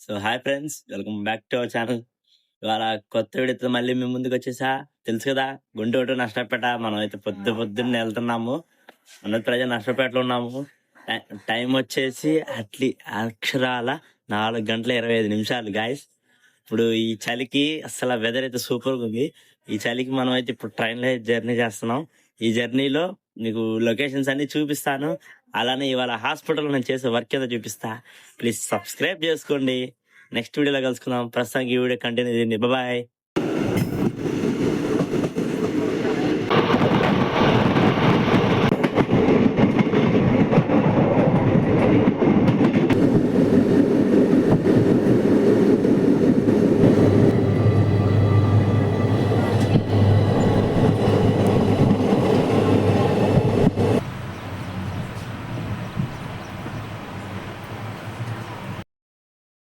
So hi friends, welcome back to our channel. ఇవాళ కొత్త వీడియోతో మళ్ళీ మేము ముందుకు వచ్చేసా. తెలుసు కదా, గుంటూరు నష్టపేట. మనం అయితే పొద్దున్నే వెళ్తున్నాము. అన్నది ప్రజలు నష్టపేటలో ఉన్నాము. టైం వచ్చేసి అక్షరాల 4:25 గాయస్. ఇప్పుడు ఈ చలికి అసలు వెదర్ అయితే సూపర్గా ఉంది. ఈ చలికి మనం అయితే ఇప్పుడు ట్రైన్లో జర్నీ చేస్తున్నాం. ఈ జర్నీలో మీకు లొకేషన్స్ అన్ని చూపిస్తాను. అలానే ఇవాళ హాస్పిటల్లో నేను చేసే వర్క్ ఏదో చూపిస్తా. ప్లీజ్ సబ్స్క్రైబ్ చేసుకోండి. నెక్స్ట్ వీడియోలో కలుసుకుందాం. ప్రస్తుతానికి ఈ వీడియో కంటిన్యూ చేయండి. బాయ్.